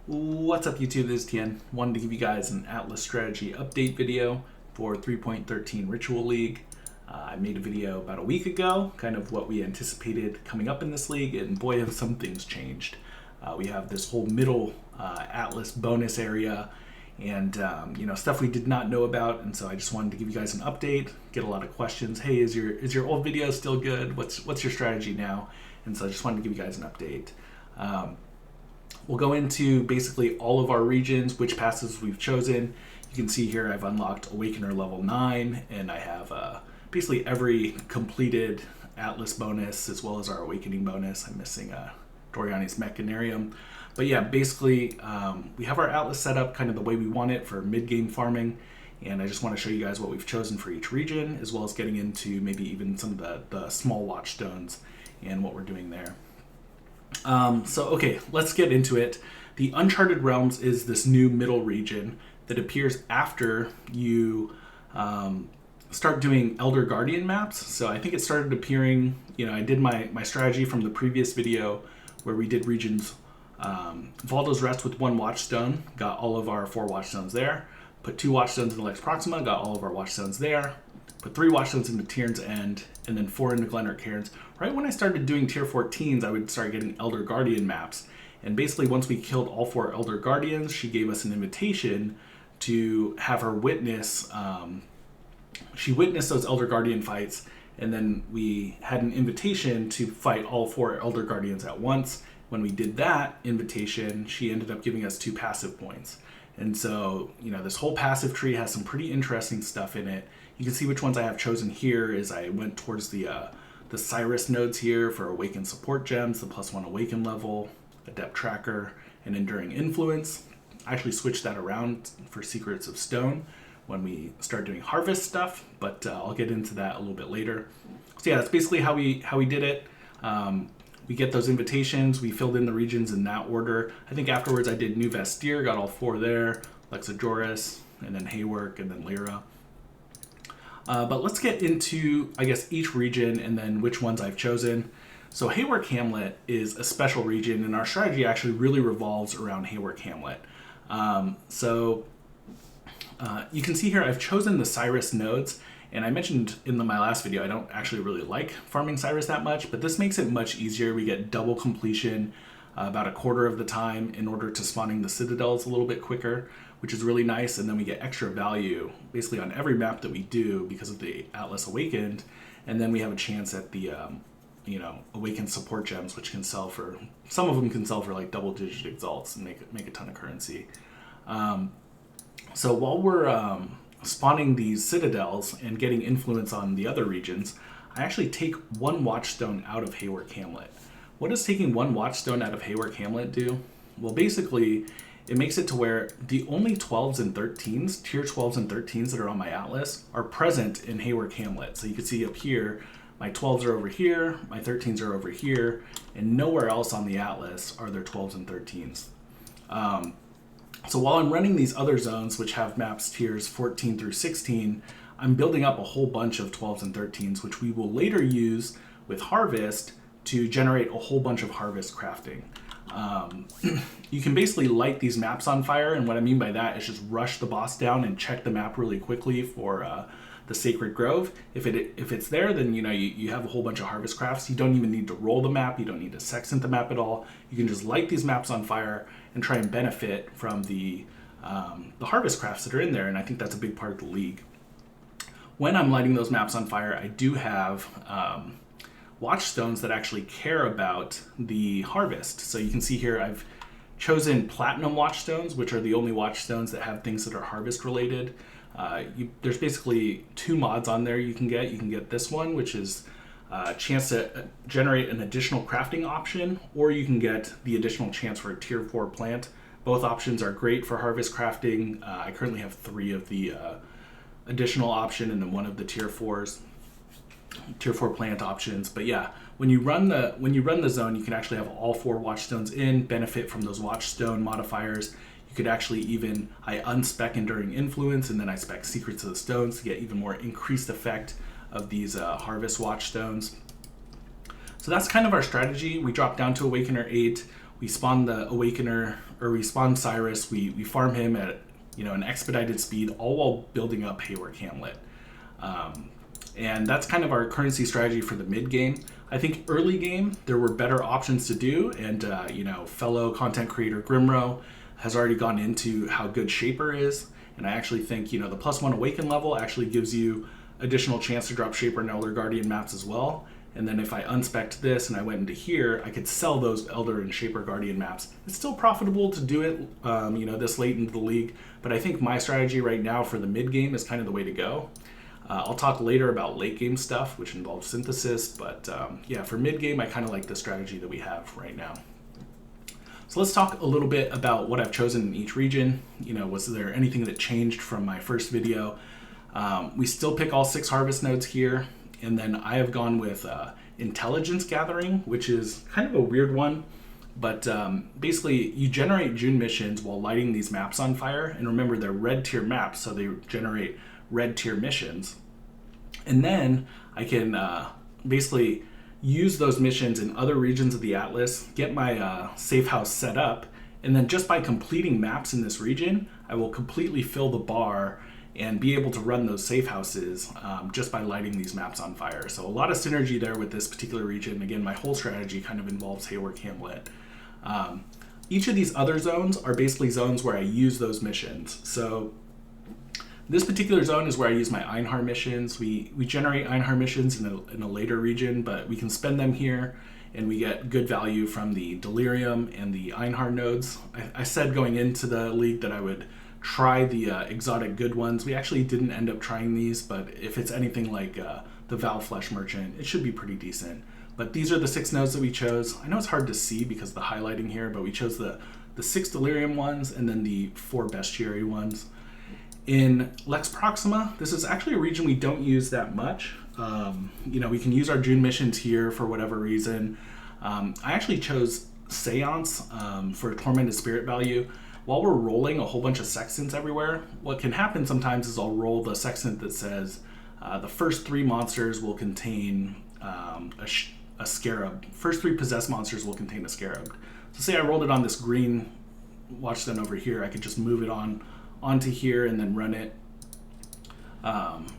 What's up YouTube, this is Tien. Wanted to give you guys an Atlas strategy update video for 3.13 Ritual League. I made a video about a week ago, kind of what we anticipated coming up in this league, and boy have some things changed. We have this whole middle Atlas bonus area and stuff we did not know about, and so I just wanted to give you guys an update, get a lot of questions. Hey, is your old video still good? What's your strategy now? And so I just wanted to give you guys an update. We'll go into basically all of our regions, which passes we've chosen. You can see here I've unlocked Awakener level 9, and I have basically every completed Atlas bonus as well as our Awakening bonus. I'm missing Doriani's Mechanarium. But yeah, basically we have our Atlas set up kind of the way we want it for mid-game farming, and I just want to show you guys what we've chosen for each region, as well as getting into maybe even some of the small Watchstones and what we're doing there. Okay, let's get into it. The Uncharted Realms is this new middle region that appears after you start doing Elder Guardian maps. So I think it started appearing, I did my strategy from the previous video where we did regions Valdo's Rest with 1 Watchstone, got all of our 4 Watchstones there. Put 2 Watchstones in Lex Proxima, got all of our Watchstones there. Put 3 Watchstones into thi3n's End, and then 4 into Glenark Cairns. Right when I started doing tier 14s, I would start getting Elder Guardian maps. And basically, once we killed all 4 Elder Guardians, she gave us an invitation to have her witness. She witnessed those Elder Guardian fights, and then we had an invitation to fight all 4 Elder Guardians at once. When we did that invitation, she ended up giving us 2 passive points. And so, this whole passive tree has some pretty interesting stuff in it. You can see which ones I have chosen here as I went towards the Cyrus nodes here for Awaken support gems, the +1 Awaken level, Adept Tracker, and Enduring Influence. I actually switched that around for Secrets of Stone when we start doing Harvest stuff, but I'll get into that a little bit later. So yeah, that's basically how we did it. We get those invitations, we filled in the regions in that order. I think afterwards I did New Vestir, got all 4 there, Lexajoris, and then Hayward, and then Lyra. But let's get into, I guess, each region and then which ones I've chosen. So Hayward Hamlet is a special region, and our strategy actually really revolves around Hayward Hamlet. You can see here I've chosen the Cyrus nodes, and I mentioned in my last video I don't actually really like farming Cyrus that much, but this makes it much easier. We get double completion about a quarter of the time in order to spawning the citadels a little bit quicker, which is really nice, and then we get extra value basically on every map that we do because of the Atlas Awakened, and then we have a chance at the Awakened support gems, which can sell for, some of them can sell for like double-digit exalts and make a ton of currency. So while we're spawning these citadels and getting influence on the other regions, I actually take 1 Watchstone out of Hayward Hamlet. What does taking 1 Watchstone out of Hayward Hamlet do? Well, basically, it makes it to where the only 12s and 13s, tier 12s and 13s that are on my Atlas are present in Hayward Hamlet. So you can see up here, my 12s are over here, my 13s are over here, and nowhere else on the Atlas are there 12s and 13s. So while I'm running these other zones, which have maps tiers 14 through 16, I'm building up a whole bunch of 12s and 13s, which we will later use with Harvest to generate a whole bunch of Harvest crafting. You can basically light these maps on fire, and what I mean by that is just rush the boss down and check the map really quickly for the Sacred Grove. If it's there, then you have a whole bunch of Harvest crafts. You don't even need to roll the map. You don't need to sextant the map at all. You can just light these maps on fire and try and benefit from the Harvest crafts that are in there, and I think that's a big part of the league. When I'm lighting those maps on fire, I do have Watchstones that actually care about the Harvest. So you can see here I've chosen Platinum Watchstones, which are the only Watchstones that have things that are Harvest related. There's basically 2 mods on there you can get. You can get this one, which is a chance to generate an additional crafting option, or you can get the additional chance for a tier 4 plant. Both options are great for Harvest crafting. I currently have 3 of the additional option and then 1 of the tier 4s. Tier 4 plant options. But yeah, when you run the zone, you can actually have all 4 Watchstones in, benefit from those Watchstone modifiers. You could actually I unspec Enduring Influence, and then I spec Secrets of the Stones to get even more increased effect of these Harvest Watchstones. So that's kind of our strategy. We dropped down to Awakener 8. we spawn the Awakener, or we spawn Cyrus, we farm him at an expedited speed, all while building up Hayward Hamlet. And that's kind of our currency strategy for the mid game. I think early game there were better options to do, and fellow content creator Grimro has already gone into how good Shaper is, and I actually think the +1 Awaken level actually gives you additional chance to drop Shaper and Elder Guardian maps as well. And then if I unspec'd this and I went into here, I could sell those Elder and Shaper Guardian maps. It's still profitable to do it, this late into the league, but I think my strategy right now for the mid game is kind of the way to go. I'll talk later about late game stuff, which involves synthesis, but for mid game, I kind of like the strategy that we have right now. So let's talk a little bit about what I've chosen in each region. Was there anything that changed from my first video? We still pick all 6 harvest nodes here. And then I have gone with intelligence gathering, which is kind of a weird one. But basically, you generate June missions while lighting these maps on fire. And remember, they're red tier maps, so they generate red tier missions. And then I can basically use those missions in other regions of the Atlas, get my safe house set up, and then just by completing maps in this region, I will completely fill the bar and be able to run those safe houses just by lighting these maps on fire. So a lot of synergy there with this particular region. Again, my whole strategy kind of involves Hayward Hamlet. Each of these other zones are basically zones where I use those missions. So this particular zone is where I use my Einhar missions. We generate Einhar missions in a later region, but we can spend them here and we get good value from the Delirium and the Einhar nodes. I said going into the league that I would try the exotic good ones. We actually didn't end up trying these, but if it's anything like the Val Flesh Merchant, it should be pretty decent. But these are the 6 nodes that we chose. I know it's hard to see because of the highlighting here, but we chose the 6 Delirium ones and then the 4 Bestiary ones. In Lex Proxima, this is actually a region we don't use that much. We can use our June missions here for whatever reason. I actually chose Seance for Tormented Spirit value. While we're rolling a whole bunch of sextants everywhere, what can happen sometimes is I'll roll the sextant that says the first 3 monsters will contain a scarab. First 3 possessed monsters will contain a scarab. So say I rolled it on this green Watchstone over here, I could just move it onto here and then run it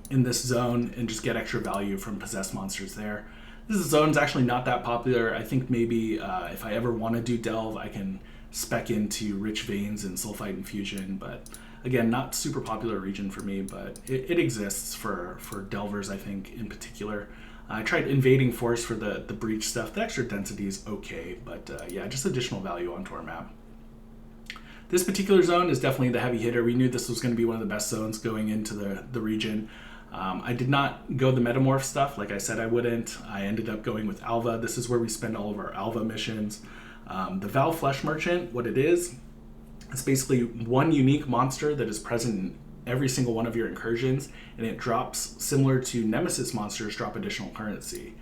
in this zone and just get extra value from possessed monsters there. This zone's actually not that popular. I think maybe if I ever want to do Delve, I can spec into Rich Veins and Sulfite Infusion, but again, not super popular region for me, but it exists for Delvers, I think, in particular. I tried Invading Force for the Breach stuff. The extra density is okay, but just additional value onto our map. This particular zone is definitely the heavy hitter. We knew this was going to be one of the best zones going into the region. I did not go the Metamorph stuff, like I said I wouldn't. I ended up going with Alva. This is where we spend all of our Alva missions. The Val Flesh Merchant, what it is, it's basically one unique monster that is present in every single one of your incursions, and it drops, similar to Nemesis monsters, drop additional currency.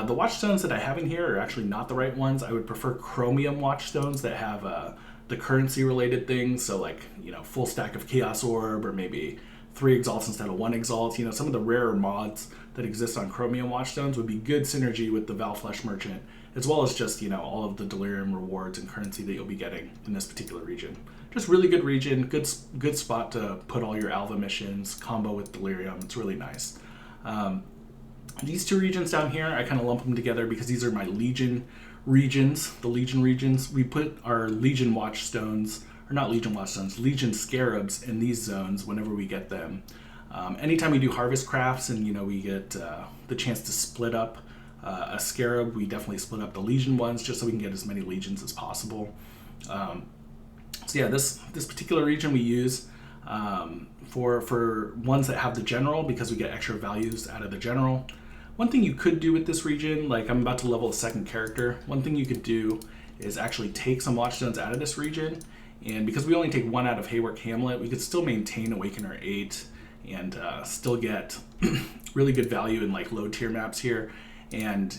The Watchstones that I have in here are actually not the right ones. I would prefer Chromium Watchstones that have the currency related things, so like, full stack of Chaos Orb, or maybe 3 Exalts instead of 1 Exalt. Some of the rarer mods that exist on Chromium Watchstones would be good synergy with the Val Flesh Merchant, as well as just, all of the Delirium rewards and currency that you'll be getting in this particular region. Just really good region, good spot to put all your Alva missions, combo with Delirium. It's really nice. These 2 regions down here, I kind of lump them together because these are my Legion regions, the Legion regions. We put our Legion Watchstones, or not Legion Watchstones, Legion Scarabs in these zones whenever we get them. Anytime we do Harvest Crafts and, we get the chance to split up a Scarab, we definitely split up the Legion ones just so we can get as many Legions as possible. This particular region we use for ones that have the General because we get extra values out of the General. One thing you could do with this region, like I'm about to level a 2nd character, one thing you could do is actually take some Watchstones out of this region, and because we only take 1 out of Hayward Hamlet, we could still maintain Awakener 8 and still get really good value in like low tier maps here. And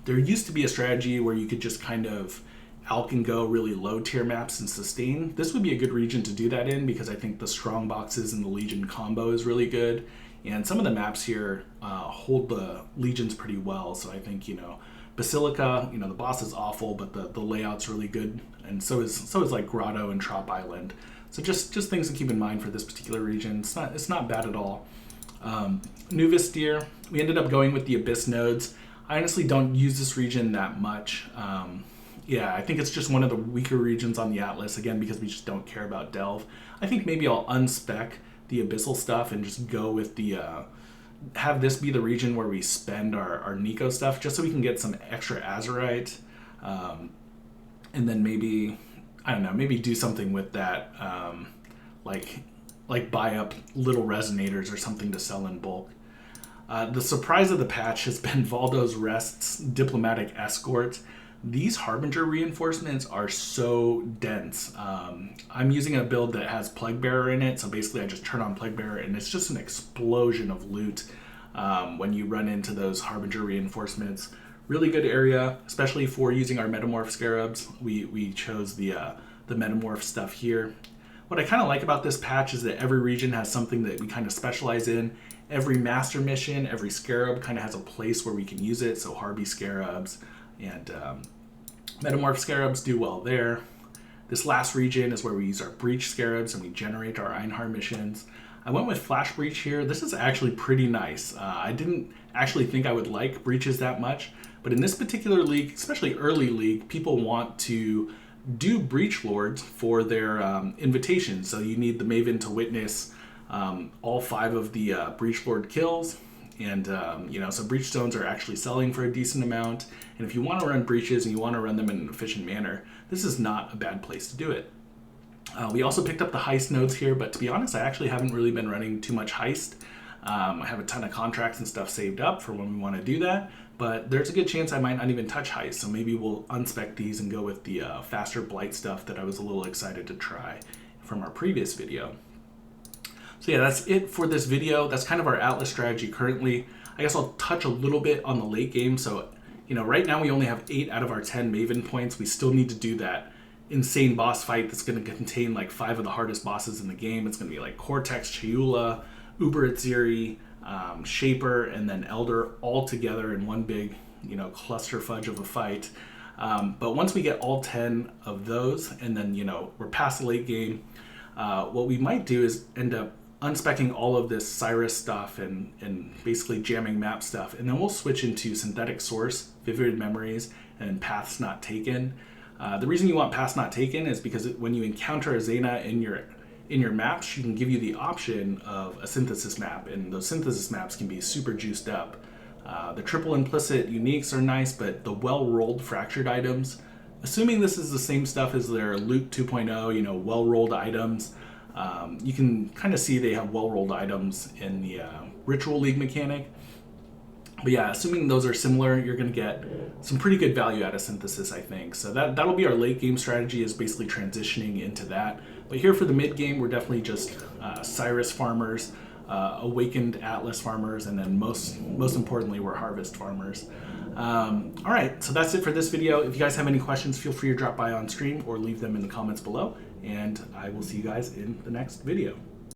there used to be a strategy where you could just kind of Alk and go really low tier maps and sustain. This would be a good region to do that in because I think the strong boxes and the Legion combo is really good. And some of the maps here hold the Legions pretty well. So I think, Basilica, you know, the boss is awful, but the layout's really good, and so is like Grotto and Trop Island. So just things to keep in mind for this particular region. It's not bad at all. New Vistir, we ended up going with the Abyss nodes. I honestly don't use this region that much. Yeah, I think it's just one of the weaker regions on the Atlas, again, because we just don't care about Delve. I think maybe I'll unspec the Abyssal stuff and just go with the, have this be the region where we spend our Nico stuff, just so we can get some extra Azurite. And then maybe, I don't know, maybe do something with that, like buy up little resonators or something to sell in bulk. The surprise of the patch has been Valdo's Rest's Diplomatic Escort. These Harbinger reinforcements are so dense. I'm using a build that has Plague Bearer in it, so basically I just turn on Plague Bearer and it's just an explosion of loot when you run into those Harbinger reinforcements. Really good area, especially for using our Metamorph Scarabs. We chose the Metamorph stuff here. What I kind of like about this patch is that every region has something that we kind of specialize in. Every master mission, every Scarab kind of has a place where we can use it, so Harby Scarabs and Metamorph Scarabs do well there. This last region is where we use our Breach Scarabs and we generate our Einhar missions. I went with Flash Breach here. This is actually pretty nice. I didn't actually think I would like breaches that much, but in this particular league, especially early league, people want to do Breach Lords for their invitations. So you need the Maven to witness all 5 of the Breach Lord kills. And, you know, so Breach Stones are actually selling for a decent amount. And if you want to run breaches and you want to run them in an efficient manner, this is not a bad place to do it. We also picked up the Heist nodes here, but to be honest, I actually haven't really been running too much Heist. I have a ton of contracts and stuff saved up for when we want to do that, but there's a good chance I might not even touch Heist, so maybe we'll unspec these and go with the faster Blight stuff that I was a little excited to try from our previous video. So yeah, that's it for this video. That's kind of our Atlas strategy currently. I guess I'll touch a little bit on the late game. So, you know, right now we only have 8 out of our 10 Maven points. We still need to do that insane boss fight that's going to contain like 5 of the hardest bosses in the game. It's going to be like Cortex, Chayula, Uber Itziri, Shaper, and then Elder all together in one big, you know, cluster fudge of a fight. But once we get all 10 of those, and then, you know, we're past the late game, what we might do is end up unspecking all of this Cyrus stuff and basically jamming map stuff, and then we'll switch into Synthetic Source, Vivid Memories, and Paths Not Taken. The reason you want Paths Not Taken is because when you encounter a Xena in your maps, she can give you the option of a synthesis map, and those synthesis maps can be super juiced up. The triple implicit uniques are nice, but the well-rolled fractured items, assuming this is the same stuff as their Loot 2.0, you know, well-rolled items, you can kind of see they have well-rolled items in the Ritual League mechanic. But yeah, assuming those are similar, you're going to get some pretty good value out of synthesis, I think. So that'll be our late game strategy, is basically transitioning into that. But here for the mid game, we're definitely just Cyrus farmers, Awakened Atlas farmers, and then most importantly, we're Harvest farmers. All right, so that's it for this video. If you guys have any questions, feel free to drop by on stream or leave them in the comments below, and I will see you guys in the next video.